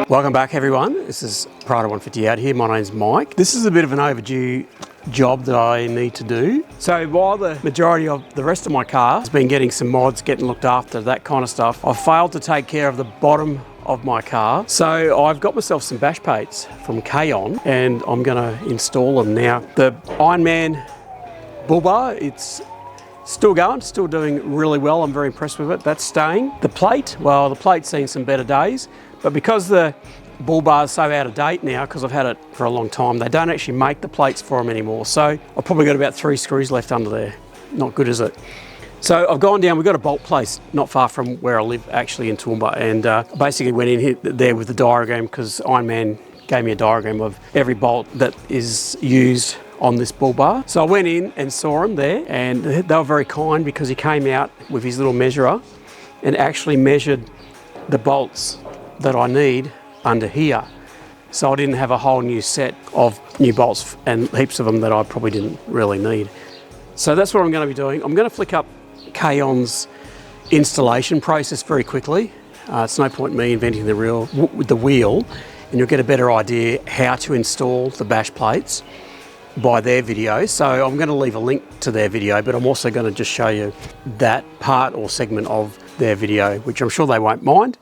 Welcome back everyone, this is Prado 158 here, my name's Mike. This is a bit of an overdue job that I need to do. So while the majority of the rest of my car has been getting some mods, getting looked after, that kind of stuff, I've failed to take care of the bottom of my car. So I've got myself some bash plates from KAON and I'm gonna install them now. The Ironman bull bar, it's still going, still doing really well. I'm very impressed with it. That's staying. The plate, well, the plate's seen some better days, but because the bull bar is so out of date now, because I've had it for a long time, they don't actually make the plates for them anymore. So I've probably got about 3 screws left under there. Not good, is it? So I've gone down, we've got a bolt place not far from where I live, actually in Toowoomba, and basically went in here there with the diagram, because Ironman gave me a diagram of every bolt that is used on this bull bar. So I went in and saw him there, and they were very kind because he came out with his little measurer and actually measured the bolts that I need under here. So I didn't have a whole new set of new bolts and heaps of them that I probably didn't really need. So that's what I'm going to be doing. I'm going to flick up KAON's installation process very quickly. It's no point me inventing the wheel, and you'll get a better idea how to install the bash plates by their video. So I'm going to leave a link to their video, but I'm also going to just show you that part or segment of their video, which I'm sure they won't mind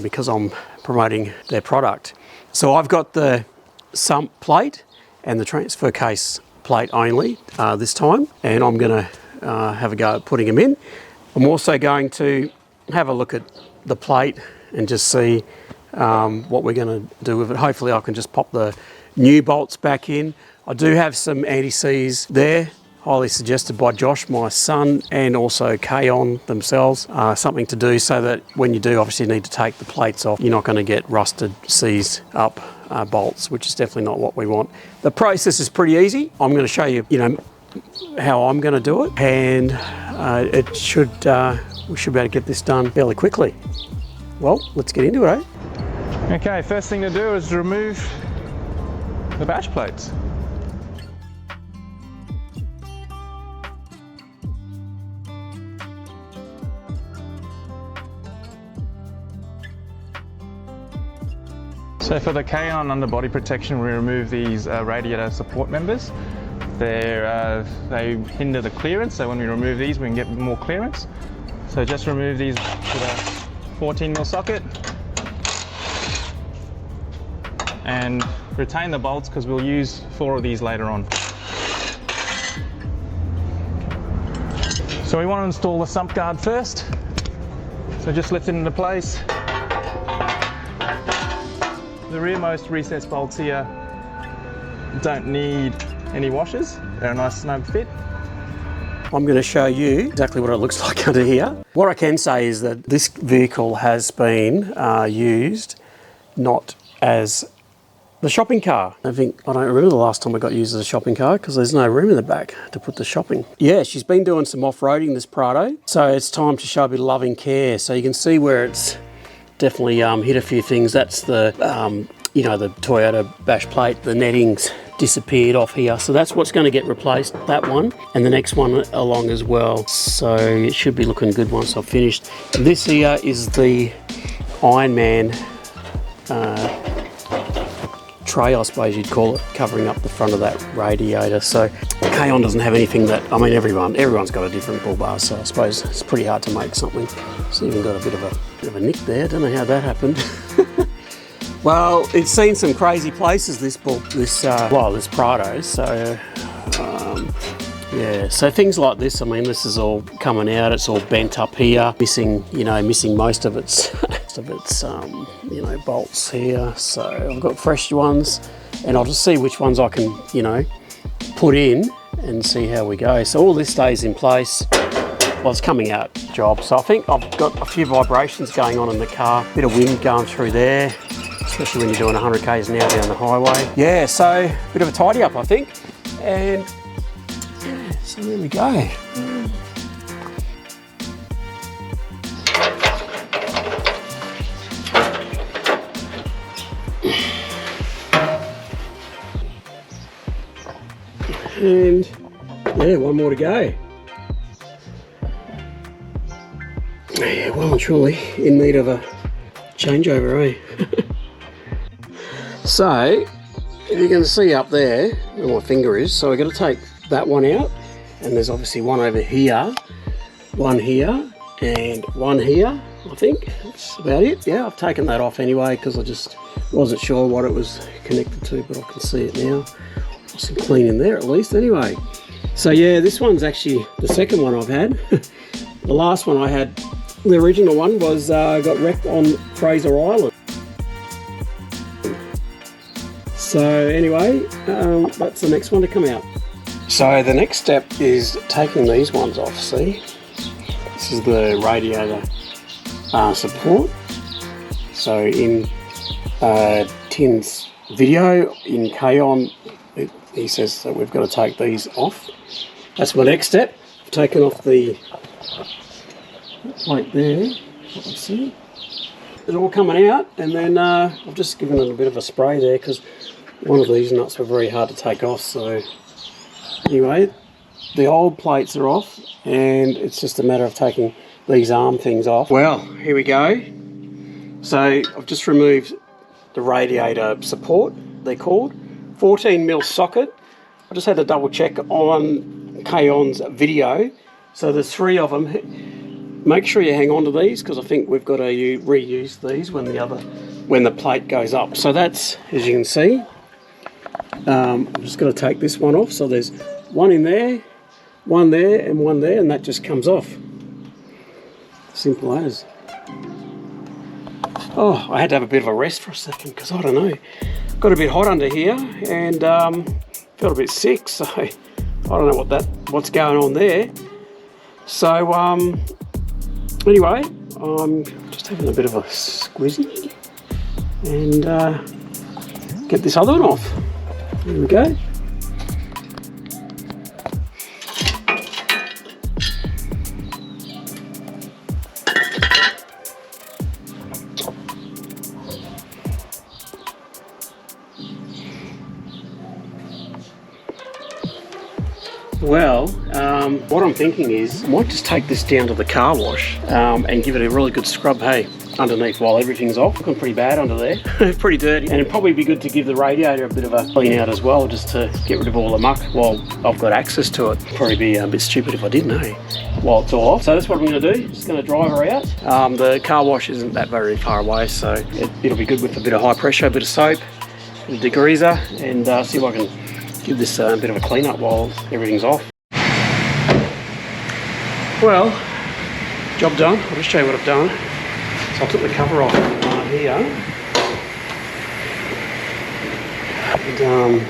because I'm promoting their product. So I've got the sump plate and the transfer case plate only this time, and I'm going to have a go at putting them in. I'm also going to have a look at the plate and just see what we're going to do with it. Hopefully I can just pop the new bolts back in. I do have some anti-seize there, highly suggested by Josh, my son, and also KAON themselves. Something to do so that when you do obviously need to take the plates off, you're not going to get rusted, seized up bolts, which is definitely not what we want. The process is pretty easy. I'm going to show you, how I'm going to do it, and we should be able to get this done fairly quickly. Well, let's get into it, eh? Okay, first thing to do is remove the bash plates. So for the KAON underbody protection, we remove these radiator support members. They hinder the clearance, so when we remove these we can get more clearance. So just remove these with a 14mm socket and retain the bolts because we'll use 4 of these later on. So we want to install the sump guard first. So just lift it into place. The rearmost recess bolts here don't need any washers. They're a nice snug fit. I'm going to show you exactly what it looks like under here. What I can say is that this vehicle has been used not as the shopping car. I don't remember the last time I got used as a shopping car because there's no room in the back to put the shopping. Yeah, she's been doing some off-roading, this Prado, so it's time to show a bit of loving care. So you can see where it's definitely hit a few things. That's the, the Toyota bash plate, the nettings disappeared off here. So that's what's going to get replaced, that one, and the next one along as well. So it should be looking good once I've finished. This here is the Ironman tray, I suppose you'd call it, covering up the front of that radiator. So KAON doesn't have anything that, everyone's got a different bull bar, so I suppose it's pretty hard to make something. It's even got a bit of a nick there. Don't know how that happened. Well, it's seen some crazy places, this Prado. So yeah, so things like this, this is all coming out. It's all bent up here, missing most of its bolts here. So I've got fresh ones, and I'll just see which ones I can, put in and see how we go. So all this stays in place. Well, it's coming out job. So I think I've got a few vibrations going on in the car, bit of wind going through there, especially when you're doing 100 k's an hour down the highway. Yeah, so a bit of a tidy up, I think. And yeah, so there we go. And yeah, one more to go. Yeah, well and truly in need of a changeover, eh? So, if you can see up there where my finger is, so we're going to take that one out, and there's obviously one over here, one here, and one here, I think. That's about it. Yeah, I've taken that off anyway because I just wasn't sure what it was connected to, but I can see it now. Some clean in there at least anyway. So yeah, this one's actually the second one I've had. The last one I had, the original one was got wrecked on Fraser Island. So anyway, that's the next one to come out. So the next step is taking these ones off, see? This is the radiator support. So in Tim's video in KAON, he says that we've got to take these off. That's my next step. I've taken off the plate there. Let's see. It's all coming out, and then I've just given it a bit of a spray there because one of these nuts were very hard to take off. So anyway, the old plates are off, and it's just a matter of taking these arm things off. Well, here we go. So I've just removed the radiator support, they're called. 14mm socket. I just had to double check on KAON's video. So there's 3 of them. Make sure you hang on to these because I think we've got to reuse these when the plate goes up. So that's, as you can see, I'm just going to take this one off. So there's one in there, one there, and that just comes off. Simple as. Oh, I had to have a bit of a rest for a second because I don't know. Got a bit hot under here and felt a bit sick, so I don't know what's going on there. So anyway, I'm just having a bit of a squizzy and get this other one off. There we go. Well, what I'm thinking is I might just take this down to the car wash and give it a really good scrub, hey, underneath while everything's off. Looking pretty bad under there, pretty dirty. And it'd probably be good to give the radiator a bit of a clean out as well, just to get rid of all the muck while I've got access to it. Probably be a bit stupid if I didn't, hey, while it's all off. So that's what I'm going to do, just going to drive her out. The car wash isn't that very far away, so it'll be good with a bit of high pressure, a bit of soap, a bit of degreaser, and see if I can give this a bit of a clean up while everything's off. Well, job done. I'll just show you what I've done. So I took the cover off here and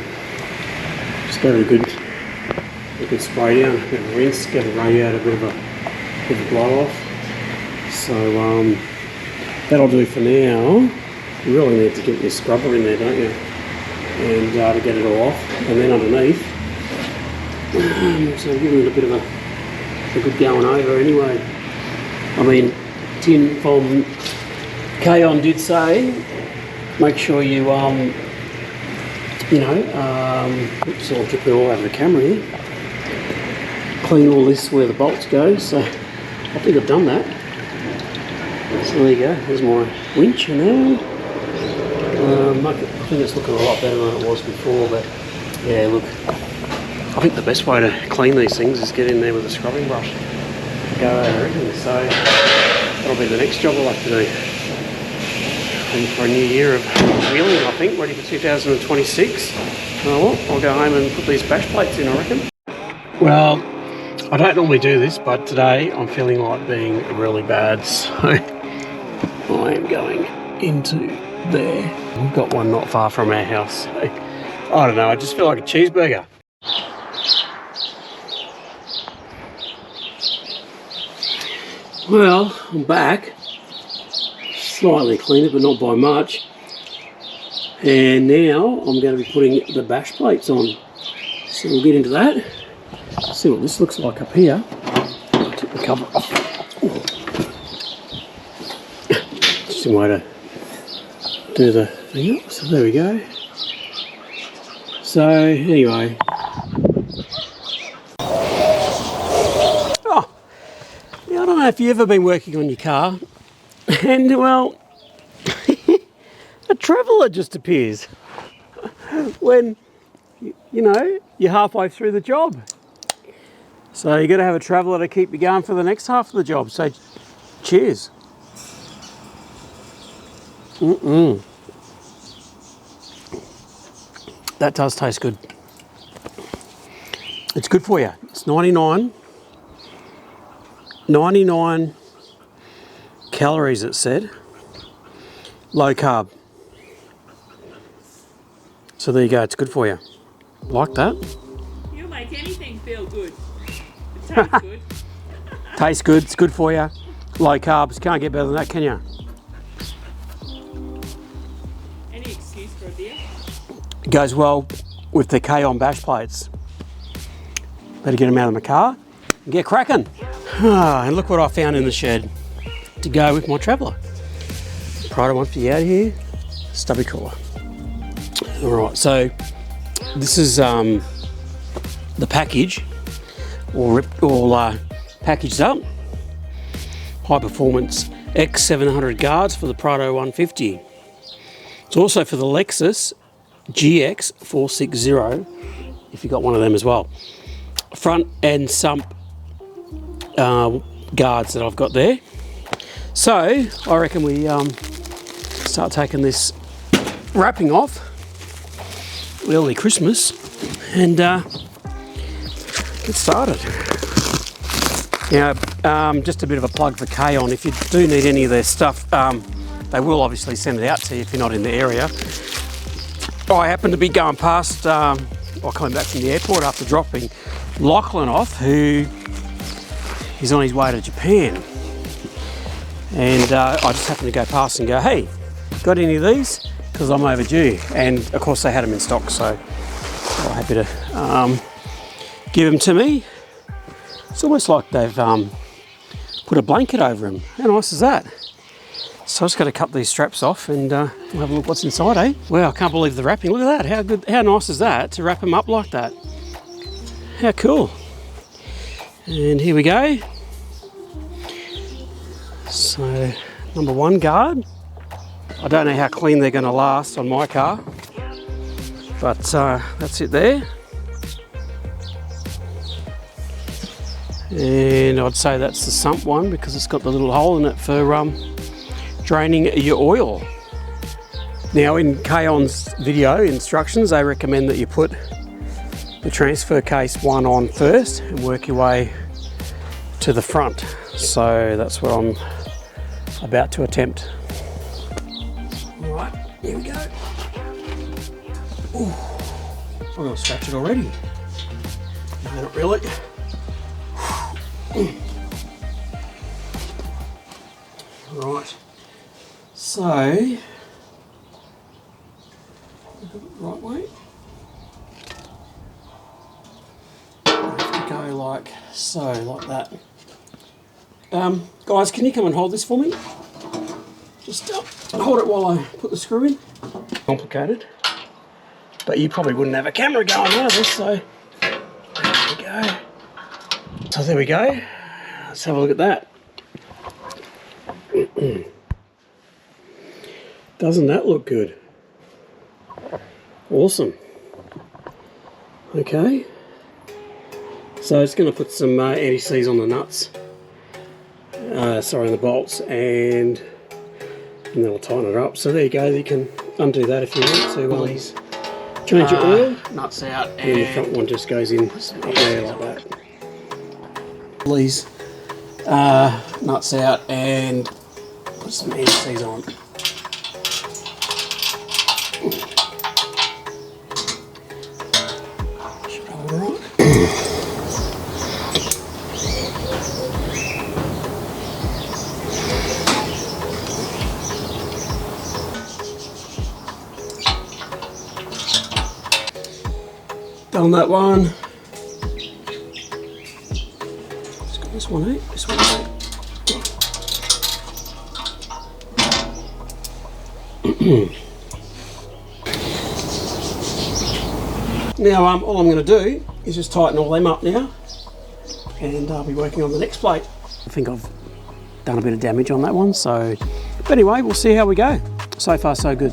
just gave it a good spray down, a bit of a rinse, give the radiator a bit of a blow off. So that'll do for now. You really need to get your scrubber in there, don't you? And to get it all off, and then underneath, so giving it a bit of a good going over anyway. I mean, Tim from KAON did say, make sure you, oops, I'll drip it all over the camera here. Clean all this where the bolts go, so I think I've done that. So there you go, there's my winch in there. I think it's looking a lot better than it was before, but yeah, look, I think the best way to clean these things is get in there with a scrubbing brush, go over everything. So that'll be the next job I'll have to do. And for a new year of wheeling, I think, ready for 2026. I'll go home and put these bash plates in, I reckon. Well, I don't normally do this, but today I'm feeling like being really bad, so I am going into there. We've got one not far from our house, so I don't know, I just feel like a cheeseburger. Well, I'm back, slightly cleaner but not by much, and now I'm going to be putting the bash plates on, so we'll get into that, see what this looks like up here. I'll take the cover off. Just a way to do the thing up, so there we go. So anyway, I don't know if you've ever been working on your car and, well, a traveller just appears. when, you know, you're halfway through the job. So you got to have a traveller to keep you going for the next half of the job. So cheers. That does taste good. It's good for you. It's 99 calories, it said. Low carb. So there you go, it's good for you. Like that. You'll make anything feel good. It tastes good. Tastes good, it's good for you. Low carbs, can't get better than that, can you? Any excuse for a beer? It goes well with the KAON bash plates. Better get them out of my car and get cracking. And look what I found in the shed to go with my traveller. Prado 150 out of here, stubby crawler. All right, so this is the package, all packaged up. High performance X700 guards for the Prado 150. It's also for the Lexus GX 460, if you got one of them as well. Front and sump guards that I've got there. So I reckon we start taking this wrapping off early Christmas and get started. Now, just a bit of a plug for KAON. If you do need any of their stuff, they will obviously send it out to you if you're not in the area. I happened to be going past, or coming back from the airport after dropping Lachlan off, who is on his way to Japan. And I just happened to go past and go, hey, got any of these? Because I'm overdue. And of course they had them in stock, so they were happy to give them to me. It's almost like they've put a blanket over them. How nice is that? So I just got to cut these straps off and we'll have a look what's inside, eh? Wow, I can't believe the wrapping. Look at that, how good, how nice is that to wrap them up like that? How cool. And here we go. So, number one guard. I don't know how clean they're going to last on my car, but that's it there. And I'd say that's the sump one because it's got the little hole in it for draining your oil. Now in KAON's video instructions, they recommend that you put the transfer case one on first and work your way to the front. So that's what I'm about to attempt. All right, here we go. Ooh, I'm gonna scratch it already. No, not really. Right, so right way. I have to go like so, like that. Guys, can you come and hold this for me? Just hold it while I put the screw in. Complicated, but you probably wouldn't have a camera going either, so there we go. So there we go. Let's have a look at that. Doesn't that look good? Awesome. Okay. So it's going to put some anti-seize on the nuts. Sorry, on the bolts, and then I'll tighten it up. So there you go. You can undo that if you want to. Please. Change your oil. Nuts out, and the front one just goes in there like that. Please. Nuts out and put some anti-seize on. Should hold it right. Done that one. Let's got this one out. This one out. Now all I'm going to do is just tighten all them up now, and I'll be working on the next plate. I think I've done a bit of damage on that one, so but anyway, we'll see how we go. So far so good.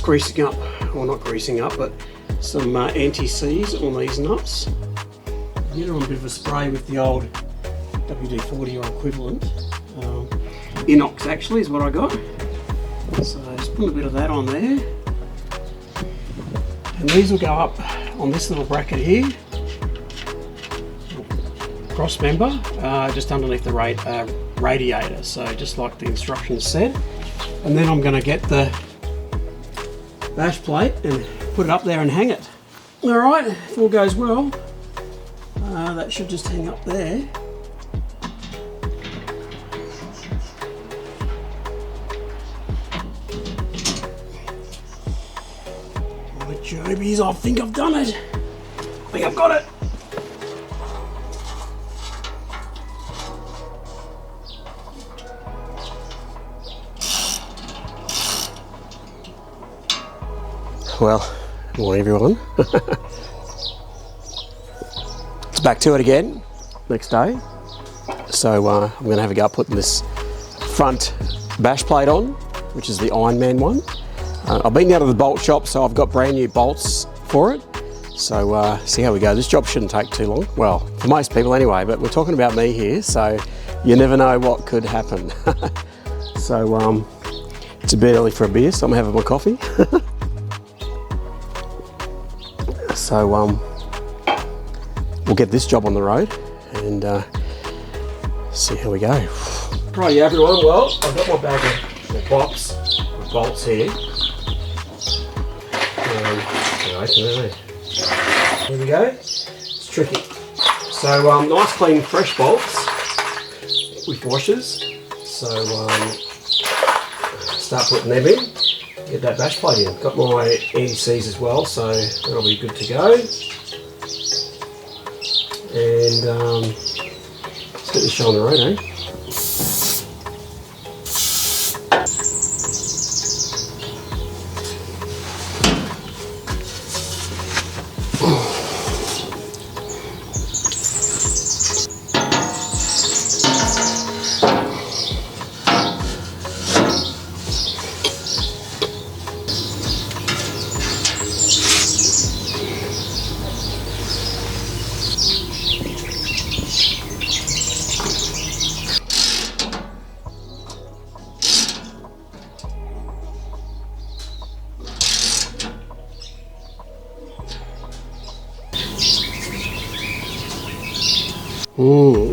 greasing up, or not greasing up, but some anti-seize on these nuts. Get on a bit of a spray with the old WD-40 or equivalent. Inox actually is what I got. So just put a bit of that on there. And these will go up on this little bracket here. Cross member, just underneath the radiator. So just like the instructions said. And then I'm going to get the bash plate and put it up there and hang it. Alright, if all goes well, that should just hang up there. My Jobies, I think I've done it. I think I've got it. Well, good morning everyone. It's back to it again, next day. So I'm going to have a go at putting this front bash plate on, which is the Iron Man one. I've been down to the bolt shop, so I've got brand new bolts for it. So see how we go. This job shouldn't take too long. Well, for most people anyway, but we're talking about me here, so you never know what could happen. So it's a bit early for a beer, so I'm having my coffee. So we'll get this job on the road and see how we go. Right, everyone. Well, I've got my bag of box with bolts here. Here we go. It's tricky. So nice, clean, fresh bolts with washers. So start putting them in. Get that bash plate in. Got my anti-seize as well, so that'll be good to go. And let's get this show on the road, eh?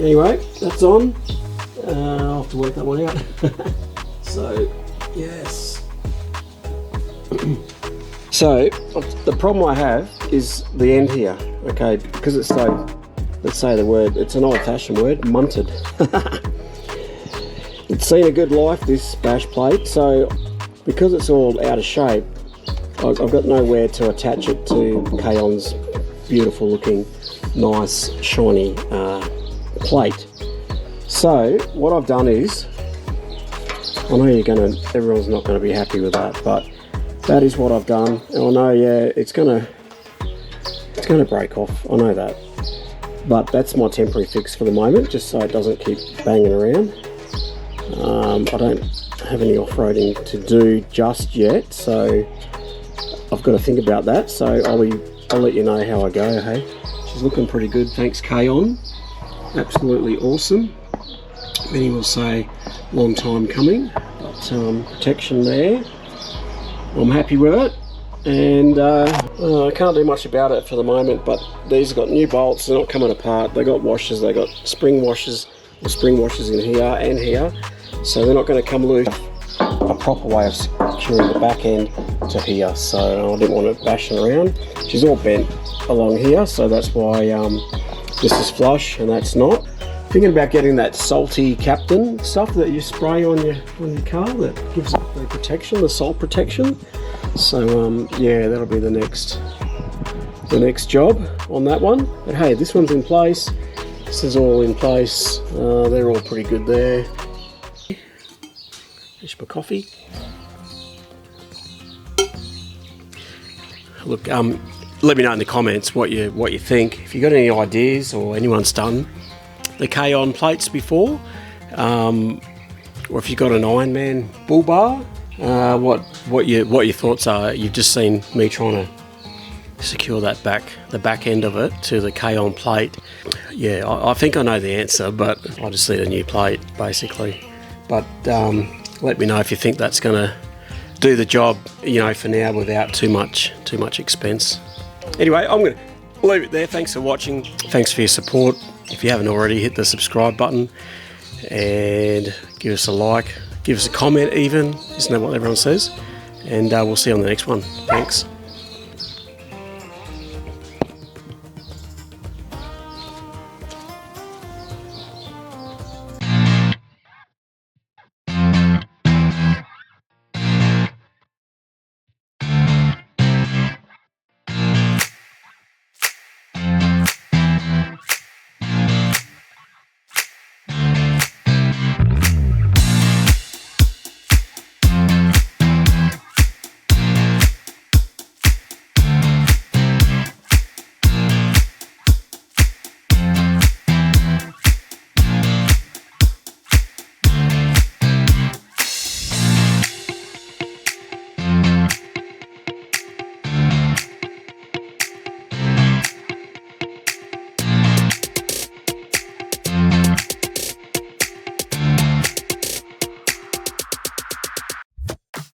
Anyway, that's on. I'll have to work that one out. So, yes. So, the problem I have is the end here. Okay, because it's so, let's say the word, it's an old-fashioned word, munted. It's seen a good life, this bash plate, so because it's all out of shape, I've got nowhere to attach it to KAON's beautiful looking, nice, shiny plate. So what I've done is, I know everyone's not going to be happy with that, but that is what I've done. And I know, yeah, it's gonna break off, I know that, but that's my temporary fix for the moment, just so it doesn't keep banging around. I don't have any off-roading to do just yet, so I've got to think about that. So I'll let you know how I go. Hey, she's looking pretty good, thanks KAON. Absolutely awesome. Many will say long time coming, but protection there. I'm happy with it, and I can't do much about it for the moment, but these have got new bolts, they're not coming apart, they got washers, they got spring washers in here and here, so they're not going to come loose. A proper way of securing the back end to here, so I didn't want it bashing around. She's all bent along here, so that's why this is flush and that's not. Thinking about getting that salty captain stuff that you spray on your car that gives it the protection, the salt protection. So yeah, that'll be the next job on that one. But hey, this one's in place. This is all in place. They're all pretty good there. Here's my coffee. Look, let me know in the comments what you think. If you got any ideas or anyone's done the KAON plates before, or if you've got an Iron Man bull bar, what your thoughts are. You've just seen me trying to secure the back end of it to the KAON plate. Yeah, I think I know the answer, but I just need a new plate basically. But let me know if you think that's going to do the job, for now without too much expense. Anyway, I'm going to leave it there. Thanks for watching. Thanks for your support. If you haven't already, hit the subscribe button and give us a like, give us a comment even. Isn't that what everyone says? And we'll see you on the next one. Thanks.